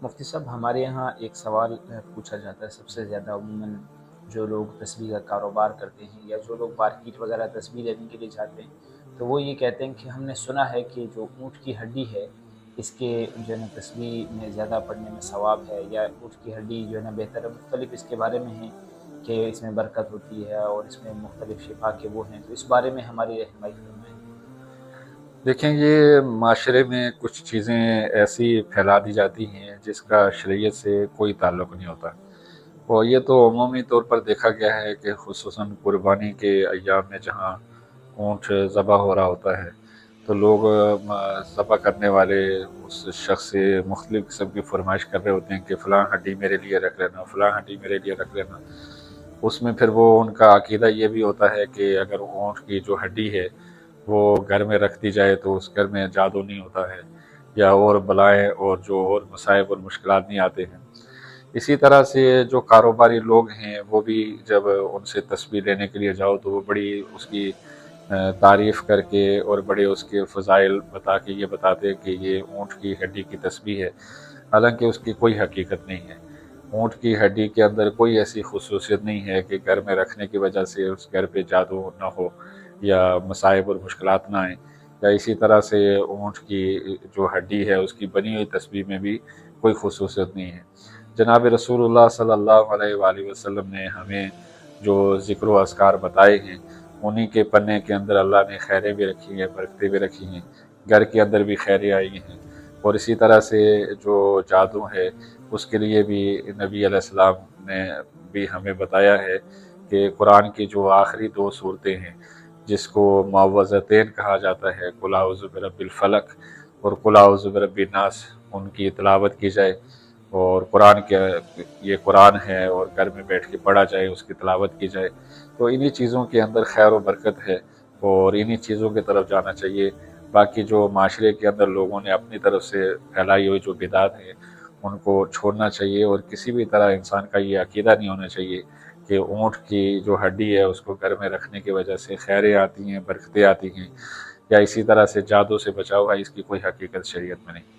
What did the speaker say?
مفتی صاحب، ہمارے یہاں ایک سوال پوچھا جاتا ہے سب سے زیادہ عموماً جو لوگ تسبیح کا کاروبار کرتے ہیں یا جو لوگ مارکیٹ وغیرہ تسبیح لینے کے لیے جاتے ہیں، تو وہ یہ کہتے ہیں کہ ہم نے سنا ہے کہ جو اونٹ کی ہڈی ہے اس کے جو ہے نا تسبیح میں زیادہ پڑھنے میں ثواب ہے، یا اونٹ کی ہڈی جو ہے نا بہتر ہے، مختلف اس کے بارے میں ہیں کہ اس میں برکت ہوتی ہے اور اس میں مختلف شفا کے وہ ہیں، تو اس بارے میں ہماری رہنمائی فرمائیں۔ دیکھیں، یہ معاشرے میں کچھ چیزیں ایسی پھیلا دی جاتی ہیں جس کا شریعت سے کوئی تعلق نہیں ہوتا، اور یہ تو عمومی طور پر دیکھا گیا ہے کہ خصوصاً قربانی کے ایام میں جہاں اونٹ ذبح ہو رہا ہوتا ہے تو لوگ ذبح کرنے والے اس شخص سے مختلف قسم کی فرمائش کر رہے ہوتے ہیں کہ فلاں ہڈی میرے لیے رکھ لینا، فلاں ہڈی میرے لیے رکھ لینا۔ اس میں پھر وہ ان کا عقیدہ یہ بھی ہوتا ہے کہ اگر اونٹ کی جو ہڈی ہے وہ گھر میں رکھ دی جائے تو اس گھر میں جادو نہیں ہوتا ہے، یا اور بلائیں اور جو اور مصائب اور مشکلات نہیں آتے ہیں۔ اسی طرح سے جو کاروباری لوگ ہیں وہ بھی جب ان سے تسبیح لینے کے لیے جاؤ تو وہ بڑی اس کی تعریف کر کے اور بڑے اس کے فضائل بتا کے یہ بتاتے ہیں کہ یہ اونٹ کی ہڈی کی تسبیح ہے، حالانکہ اس کی کوئی حقیقت نہیں ہے۔ اونٹ کی ہڈی کے اندر کوئی ایسی خصوصیت نہیں ہے کہ گھر میں رکھنے کی وجہ سے اس گھر پہ جادو نہ ہو یا مصائب اور مشکلات نہ آئیں، یا اسی طرح سے اونٹ کی جو ہڈی ہے اس کی بنی ہوئی تسبیح میں بھی کوئی خصوصیت نہیں ہے۔ جناب رسول اللہ صلی اللہ علیہ وآلہ وسلم نے ہمیں جو ذکر و اذکار بتائے ہیں انہی کے پنے کے اندر اللہ نے خیریں بھی رکھی ہیں، برکتیں بھی رکھی ہیں، گھر کے اندر بھی خیریں آئی ہیں۔ اور اسی طرح سے جو جادو ہے اس کے لیے بھی نبی علیہ السلام نے بھی ہمیں بتایا ہے کہ قرآن کی جو آخری 2 صورتیں ہیں جس کو معوذتین کہا جاتا ہے، قل اعوذ برب الفلق اور قل اعوذ برب الناس، ان کی تلاوت کی جائے، اور قرآن کے یہ قرآن ہے اور گھر میں بیٹھ کے پڑھا جائے، اس کی تلاوت کی جائے، تو انہی چیزوں کے اندر خیر و برکت ہے اور انہی چیزوں کی طرف جانا چاہیے۔ باقی جو معاشرے کے اندر لوگوں نے اپنی طرف سے پھیلائی ہوئی جو بدعات ہیں ان کو چھوڑنا چاہیے، اور کسی بھی طرح انسان کا یہ عقیدہ نہیں ہونا چاہیے کہ اونٹ کی جو ہڈی ہے اس کو گھر میں رکھنے کی وجہ سے خیریں آتی ہیں، برکتیں آتی ہیں، یا اسی طرح سے جادو سے بچاؤ ہے، اس کی کوئی حقیقت شریعت میں نہیں۔